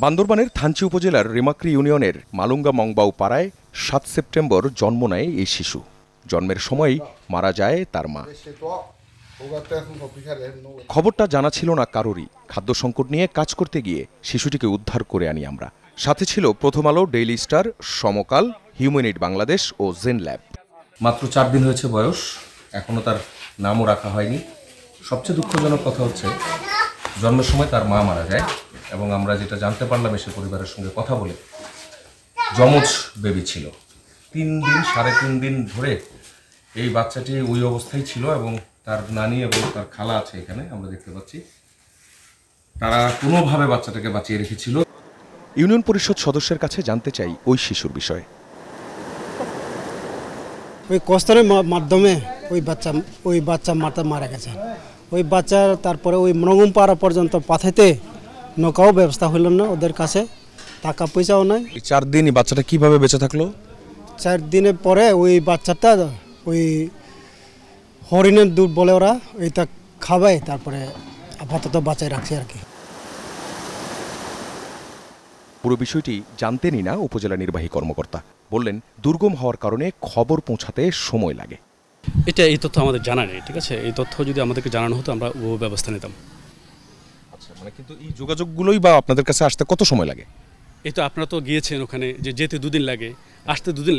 বান্দরবানের থানচি উপজেলার রেমাক্রি ইউনিয়নের মালুঙ্গা মংবাউ পাড়ায় ৭ সেপ্টেম্বর জন্ম নেয় এই শিশু। জন্মের সময়ই মারা যায় তার মা। খবরটা জানা ছিল না কারোরই। খাদ্য সংকট নিয়ে কাজ করতে গিয়ে শিশুটিকে উদ্ধার করে আনি আমরা। সাথে ছিল প্রথম আলো, ডেইলি স্টার, সমকাল, হিউম্যানিট বাংলাদেশ ও জেন ল্যাব। মাত্র 4 দিন হয়েছে বয়স, এখনো তার নামও রাখা হয়নি। সবচেয়ে দুঃখজনক কথা হচ্ছে জন্মের সময় তার মা মারা যায় এবং আমরা যেটা জানতে পারলাম এসে পরিবারের সঙ্গে কথা বলে, যমজ বেবি ছিল। 3.5 দিন ধরে এই বাচ্চাটি ওই অবস্থায় ছিল এবং তার নানি এবং তার খালা আছে এখানে আমরা দেখতে পাচ্ছি, তারা কোনোভাবে বাচ্চাটাকে বাঁচিয়ে রেখেছিল। ইউনিয়ন পরিষদ সদস্যের কাছে জানতে চাই ওই শিশুর বিষয়ে। ওই কষ্টের মাধ্যমে ওই বাচ্চা মারা গেছে। ওই বাচ্চার তারপরে ওই মরঙ্গমপাড়া পর্যন্ত পাঠাইতে নৌকাও ব্যবস্থা হইল না, ওদের কাছে টাকা পয়সাও নাই। 4 দিনই বাচ্চাটা কিভাবে বেঁচে থাকলো? 4 দিনের পরে ওই বাচ্চাটা ওই হরিণের দুধ বলে ওরা ওইটা খাওয়ায়, তারপরে আপাতত বাঁচায় রাখছে আর কি। পুরো বিষয়টি জানতেনই না উপজেলা নির্বাহী কর্মকর্তা। বললেন দুর্গম হওয়ার কারণে খবর পৌঁছাতে সময় লাগে। এই তথ্য আমাদের জানা নেই, ঠিক আছে? এই তথ্য যদি আমাদেরকে জানানো হতো আমরা ও ব্যবস্থা নিতাম। আচ্ছা, মানে কিন্তু এই যোগাযোগগুলোই বা আপনাদের কাছে আসতে কত সময় লাগে? এই তো আপনারা তো গিয়েছেন ওখানে, যে যেতে 2 দিন লাগে, আসতে 2 দিন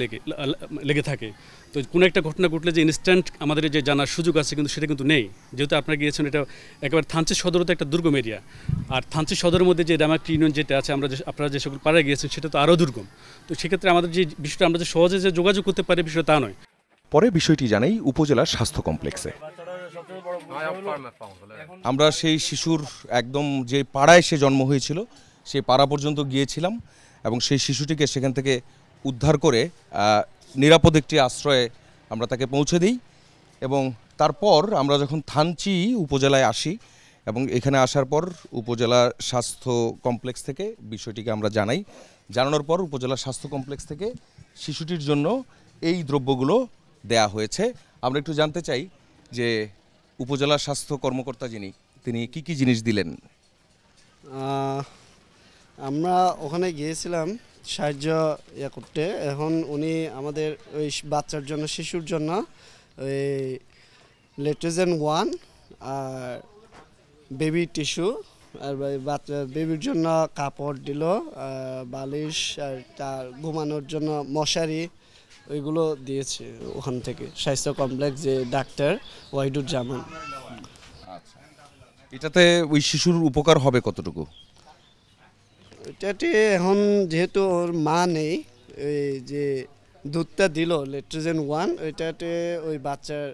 লেগে থাকে। তো কোনো একটা ঘটনা ঘটলে যে ইনস্ট্যান্ট আমাদের যে জানার সুযোগ আছে, কিন্তু সেটা কিন্তু নেই। যেহেতু আপনারা গিয়েছেন, এটা একেবারে থানচি সদর তো একটা দুর্গম এরিয়া, আর থানচি সদরের মধ্যে যে রেমাক্রি ইউনিয়ন যেটা আছে, আপনারা যে সকল পাড়ায় গিয়েছেন সেটা তো আরও দুর্গম। তো সেক্ষেত্রে আমাদের যে বিষয়টা আমরা যে সহজে যে যোগাযোগ করতে পারি বিষয়টা তা নয়। পরে বিষয়টি জানাই উপজেলার স্বাস্থ্য কমপ্লেক্সে। আমরা সেই শিশুর একদম যে পাড়ায় সে জন্ম হয়েছিল সেই পাড়া পর্যন্ত গিয়েছিলাম এবং সেই শিশুটিকে সেখান থেকে উদ্ধার করে নিরাপদ একটি আশ্রয়ে আমরা তাকে পৌঁছে দিই। এবং তারপর আমরা যখন থানচি উপজেলায় আসি এবং এখানে আসার পর উপজেলা স্বাস্থ্য কমপ্লেক্স থেকে বিষয়টিকে আমরা জানাই। জানানোর পর উপজেলা স্বাস্থ্য কমপ্লেক্স থেকে শিশুটির জন্য এই দ্রব্যগুলো দেয়া হয়েছে। আমরা একটু জানতে চাই যে উপজেলা স্বাস্থ্য কর্মকর্তা তিনি কি জিনিস দিলেন? আমরা ওখানে গিয়েছিলাম সাহায্য করতে। এখন উনি আমাদের ওই বাচ্চার জন্য, শিশুর জন্য ওই লেট্রোজেন 1 আর বেবি টিস্যু, আর বাচ্চা বেবির জন্য কাপড় দিল, বালিশ, আর তার ঘুমানোর জন্য মশারি, ওইগুলো দিয়েছে ওখান থেকে স্বাস্থ্য কমপ্লেক্স যে ডাক্তার ওয়াহিদুজ্জামান। আচ্ছা, এটাতে ওই শিশুর উপকার হবে কতটুকু? এটাতে এখন যেহেতু ওর মা নেই, ওই যে দুধটা দিল লেট্রোজেন 1, ওইটাতে ওই বাচ্চার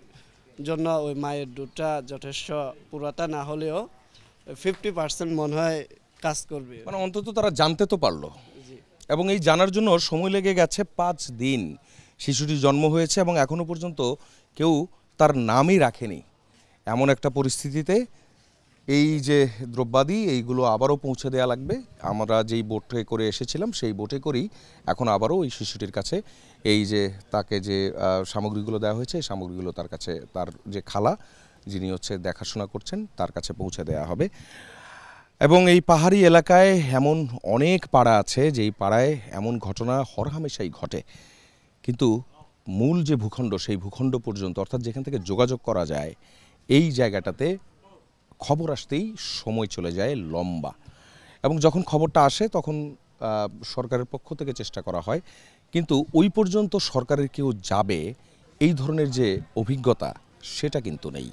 জন্য ওই মায়ের দুধটা যথেষ্ট, পুরাটা না হলেও 50% মনে হয় কাজ করবে। মানে অন্তত তারা জানতে তো পারলো, এবং এই জানার জন্য সময় লেগে গেছে 5 দিন। শিশুটি জন্ম হয়েছে এবং এখনো পর্যন্ত কেউ তার নামই রাখেনি। এমন একটা পরিস্থিতিতে এই যে দ্রব্যাদি এইগুলো আবারও পৌঁছে দেওয়া লাগবে। আমরা যেই বোটে করে এসেছিলাম সেই বোটে করেই এখন আবারও ওই শিশুটির কাছে এই যে তাকে যে সামগ্রীগুলো দেওয়া হয়েছে, সামগ্রীগুলো তার কাছে, তার যে খালা যিনি হচ্ছে দেখাশোনা করছেন, তার কাছে পৌঁছে দেওয়া হবে। এবং এই পাহাড়ি এলাকায় এমন অনেক পাড়া আছে যেই পাড়ায় এমন ঘটনা হরহামেশাই ঘটে, কিন্তু মূল যে ভূখণ্ড, সেই ভূখণ্ড পর্যন্ত, অর্থাৎ যেখান থেকে যোগাযোগ করা যায়, এই জায়গাটাতে খবর আসতেই সময় চলে যায় লম্বা। এবং যখন খবরটা আসে তখন সরকারের পক্ষ থেকে চেষ্টা করা হয়, কিন্তু ওই পর্যন্ত সরকারের কেউ যাবে এই ধরনের যে অভিজ্ঞতা সেটা কিন্তু নেই।